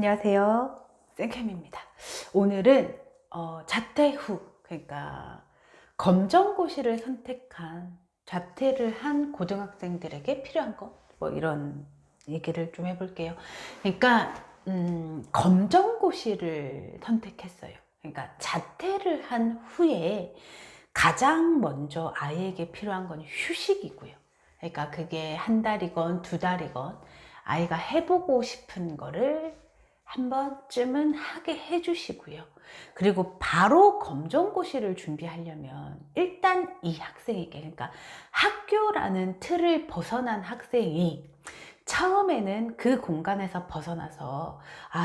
안녕하세요. 쌤캠입니다. 오늘은 자퇴 후, 그러니까 검정고시를 선택한 자퇴를 한 고등학생들에게 필요한 것, 뭐 이런 얘기를 좀 해볼게요. 그러니까 검정고시를 선택했어요. 그러니까 자퇴를 한 후에 가장 먼저 아이에게 필요한 건 휴식이고요. 그러니까 그게 한 달이건 두 달이건 아이가 해보고 싶은 거를 한 번쯤은 하게 해주시고요. 그리고 바로 검정고시를 준비하려면 일단 이 학생에게, 그러니까 학교라는 틀을 벗어난 학생이 처음에는 그 공간에서 벗어나서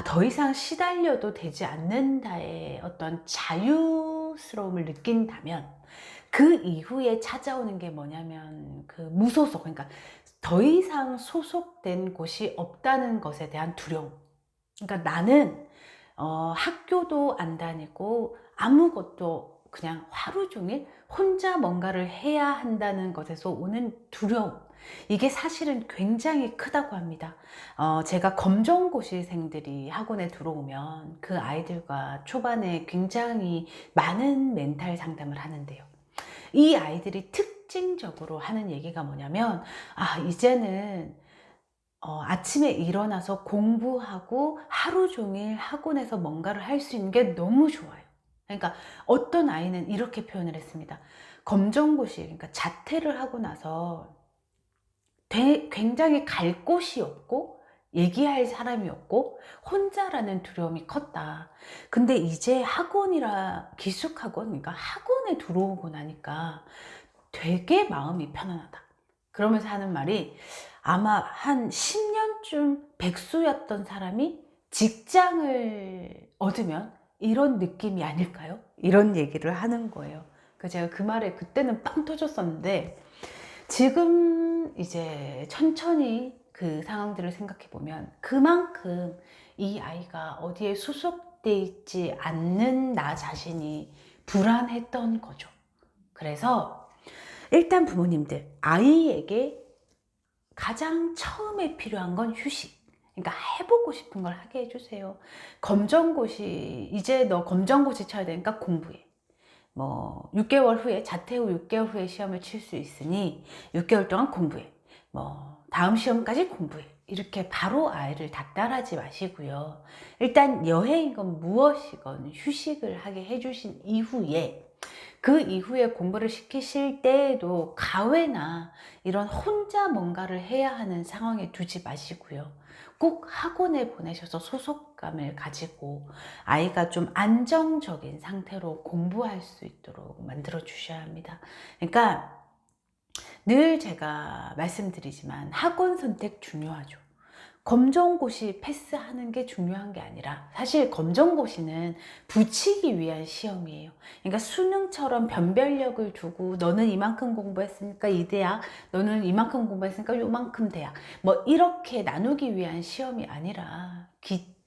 더 이상 시달려도 되지 않는다의 어떤 자유스러움을 느낀다면, 그 이후에 찾아오는 게 뭐냐면 그 무소속, 그러니까 더 이상 소속된 곳이 없다는 것에 대한 두려움. 그러니까 나는 학교도 안 다니고 아무것도 그냥 하루 종일 혼자 뭔가를 해야 한다는 것에서 오는 두려움, 이게 사실은 굉장히 크다고 합니다. 제가 검정고시생들이 학원에 들어오면 그 아이들과 초반에 굉장히 많은 멘탈 상담을 하는데요, 이 아이들이 특징적으로 하는 얘기가 뭐냐면, 이제는 아침에 일어나서 공부하고 하루 종일 학원에서 뭔가를 할 수 있는 게 너무 좋아요. 그러니까 어떤 아이는 이렇게 표현을 했습니다. 검정고시, 그러니까 자퇴를 하고 나서 굉장히 갈 곳이 없고 얘기할 사람이 없고 혼자라는 두려움이 컸다. 근데 이제 학원이라 기숙학원, 그러니까 학원에 들어오고 나니까 되게 마음이 편안하다. 그러면서 하는 말이, 아마 한 10년쯤 백수였던 사람이 직장을 얻으면 이런 느낌이 아닐까요? 이런 얘기를 하는 거예요. 제가 그 말에 그때는 빵 터졌었는데, 지금 이제 천천히 그 상황들을 생각해 보면 그만큼 이 아이가 어디에 소속돼 있지 않는 나 자신이 불안했던 거죠. 그래서 일단 부모님들, 아이에게 가장 처음에 필요한 건 휴식. 그러니까 해보고 싶은 걸 하게 해주세요. 검정고시, 이제 너 검정고시 쳐야 되니까 공부해. 뭐 6개월 후에, 자퇴 후 6개월 후에 시험을 칠 수 있으니 6개월 동안 공부해. 뭐 다음 시험까지 공부해. 이렇게 바로 아이를 닥달하지 마시고요. 일단 여행이건 무엇이건 휴식을 하게 해주신 이후에, 그 이후에 공부를 시키실 때에도 가외나 이런 혼자 뭔가를 해야 하는 상황에 두지 마시고요. 꼭 학원에 보내셔서 소속감을 가지고 아이가 좀 안정적인 상태로 공부할 수 있도록 만들어 주셔야 합니다. 그러니까 늘 제가 말씀드리지만 학원 선택 중요하죠. 검정고시 패스하는 게 중요한 게 아니라, 사실 검정고시는 붙이기 위한 시험이에요. 그러니까 수능처럼 변별력을 두고 너는 이만큼 공부했으니까 이 대학, 너는 이만큼 공부했으니까 요만큼 대학, 뭐 이렇게 나누기 위한 시험이 아니라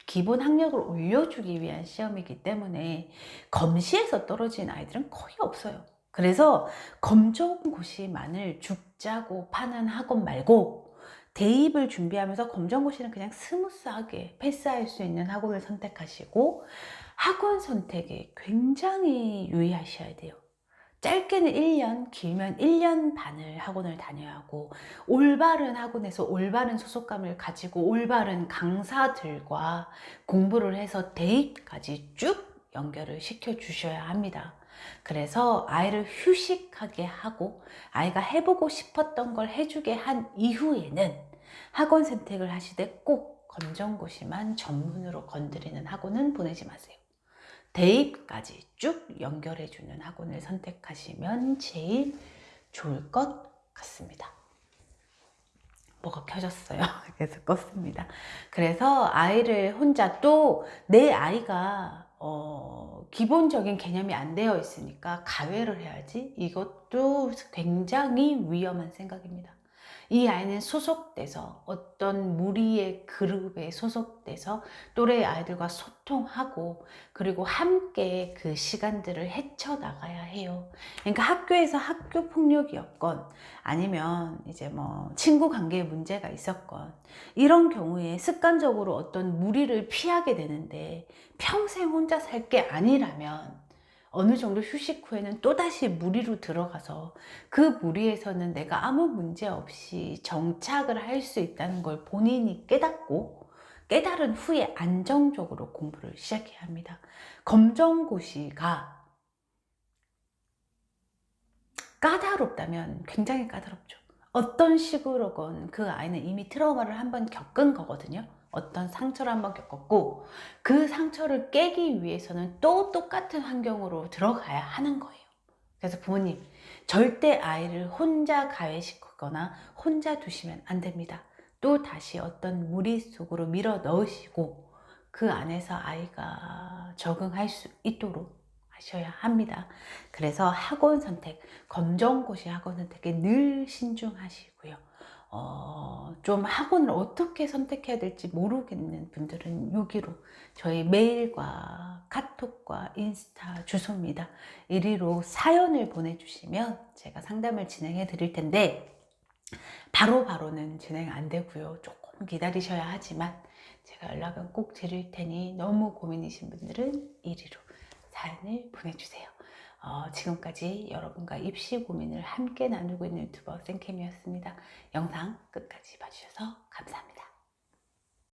기본 학력을 올려주기 위한 시험이기 때문에 검시에서 떨어진 아이들은 거의 없어요. 그래서 검정고시만을 죽자고 파는 학원 말고, 대입을 준비하면서 검정고시는 그냥 스무스하게 패스할 수 있는 학원을 선택하시고, 학원 선택에 굉장히 유의하셔야 돼요. 짧게는 1년, 길면 1년 반을 학원을 다녀야 하고, 올바른 학원에서 올바른 소속감을 가지고 올바른 강사들과 공부를 해서 대입까지 쭉 연결을 시켜 주셔야 합니다. 그래서 아이를 휴식하게 하고 아이가 해보고 싶었던 걸 해주게 한 이후에는 학원 선택을 하시되 꼭 검정고시만 전문으로 건드리는 학원은 보내지 마세요. 대입까지 쭉 연결해주는 학원을 선택하시면 제일 좋을 것 같습니다. 뭐가 켜졌어요. 그래서 껐습니다. 그래서 아이를 혼자, 또 내 아이가 기본적인 개념이 안 되어 있으니까 가외를 해야지, 이것도 굉장히 위험한 생각입니다. 이 아이는 소속돼서 어떤 무리의 그룹에 소속돼서 또래 아이들과 소통하고 그리고 함께 그 시간들을 헤쳐나가야 해요. 그러니까 학교에서 학교 폭력이었건 아니면 이제 뭐 친구 관계에 문제가 있었건 이런 경우에 습관적으로 어떤 무리를 피하게 되는데 평생 혼자 살 게 아니라면 어느 정도 휴식 후에는 또다시 무리로 들어가서 그 무리에서는 내가 아무 문제 없이 정착을 할 수 있다는 걸 본인이 깨닫고 깨달은 후에 안정적으로 공부를 시작해야 합니다. 검정고시가 까다롭다면 굉장히 까다롭죠. 어떤 식으로건 그 아이는 이미 트라우마를 한번 겪은 거거든요. 어떤 상처를 한번 겪었고 그 상처를 깨기 위해서는 또 똑같은 환경으로 들어가야 하는 거예요. 그래서 부모님 절대 아이를 혼자 가해시키거나 혼자 두시면 안 됩니다. 또 다시 어떤 무리 속으로 밀어 넣으시고 그 안에서 아이가 적응할 수 있도록 하셔야 합니다. 그래서 학원 선택, 검정고시 학원 선택에 늘 신중하시고요. 좀 학원을 어떻게 선택해야 될지 모르겠는 분들은 여기로 저희 메일과 카톡과 인스타 주소입니다. 이리로 사연을 보내주시면 제가 상담을 진행해 드릴 텐데 바로바로는 진행 안 되고요. 조금 기다리셔야 하지만 제가 연락은 꼭 드릴 테니 너무 고민이신 분들은 이리로 사연을 보내주세요. 지금까지 여러분과 입시 고민을 함께 나누고 있는 유튜버 쌤캠이었습니다. 영상 끝까지 봐주셔서 감사합니다.